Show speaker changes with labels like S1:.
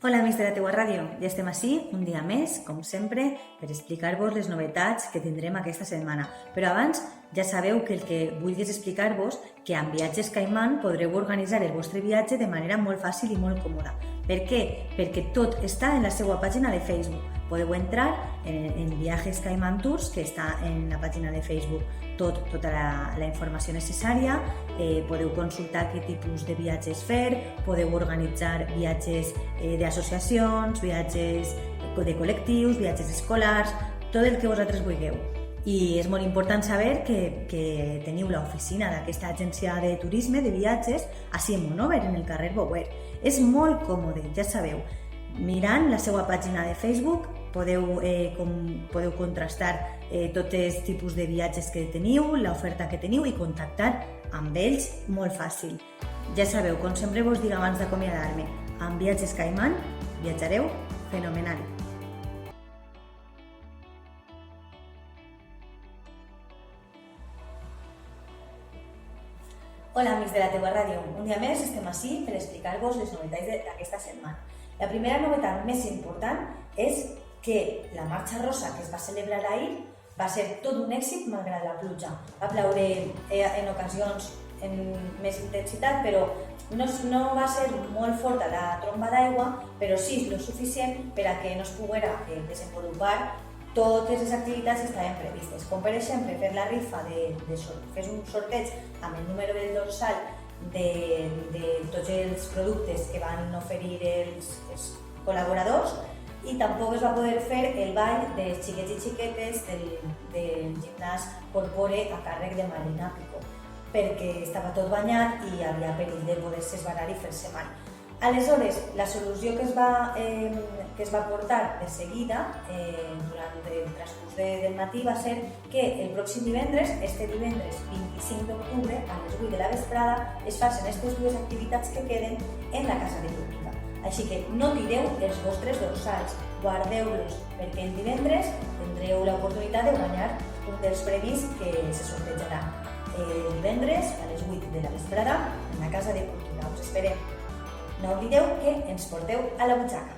S1: Hola, amics de la teua ràdio. Ja estem ací, un dia més, com sempre, per explicar-vos les novetats que tindrem aquesta setmana. Però abans, ja sabeu que el que vulguis explicar-vos, que amb Viatges Caimán podreu organitzar el vostre viatge de manera molt fàcil i molt còmoda. Per què? Perquè tot està en la seva pàgina de Facebook. Podeu entrar en Viajes Caimán Tours, que està en la pàgina de Facebook, tota la informació necessària, podeu consultar què tipus de viatges fer, podeu organitzar viatges d'associacions, viatges de col·lectius, viatges escolars, tot el que vosaltres vulgueu. I és molt important saber que teniu l'oficina d'aquesta agència de turisme, de viatges, ací a Monòver, en el carrer Bouer. És molt còmode, ja sabeu. Mirant la seva pàgina de Facebook podeu contrastar tots els tipus de viatges que teniu, l'oferta que teniu i contactar amb ells molt fàcil. Ja sabeu, com sempre vos dic abans d'acomiadar-me, amb Viatges Caimán viatjareu fenomenal. Hola, amics de la teua ràdio. Un dia més estem ací per explicar-vos les novetats d'aquesta setmana. La primera novetat més important és que la Marxa Rosa que es va celebrar ahir va ser tot un èxit malgrat la pluja. Va ploure en ocasions amb més intensitat, però no va ser molt forta la tromba d'aigua, però sí lo suficient per a que no es poguera desenvolupar totes les activitats que estaven previstes, com per exemple fer la rifa, fer un sorteig amb el número del dorsal de tots els productes que van oferir els col·laboradors, i tampoc es va poder fer el ball dels xiquets i xiquetes del gimnàs Corpore a càrrec de Marina Picó, perquè estava tot banyat i hi havia perill de poder-se esbarar i fer-se mal. Aleshores, la solució que es va portar de seguida durant el transcurs del matí va ser que el pròxim divendres, este divendres 25 d'octubre, a les 8 de la vesprada, es facin aquestes dues activitats que queden en la Casa de Cultura. Així que no tireu els vostres dorsals, guardeu-los, perquè el divendres tindreu l'oportunitat de guanyar un dels premis que se sortejarà el divendres a les 8 de la vesprada en la Casa de Cultura. Us esperem. No oblideu que ens porteu a la butxaca.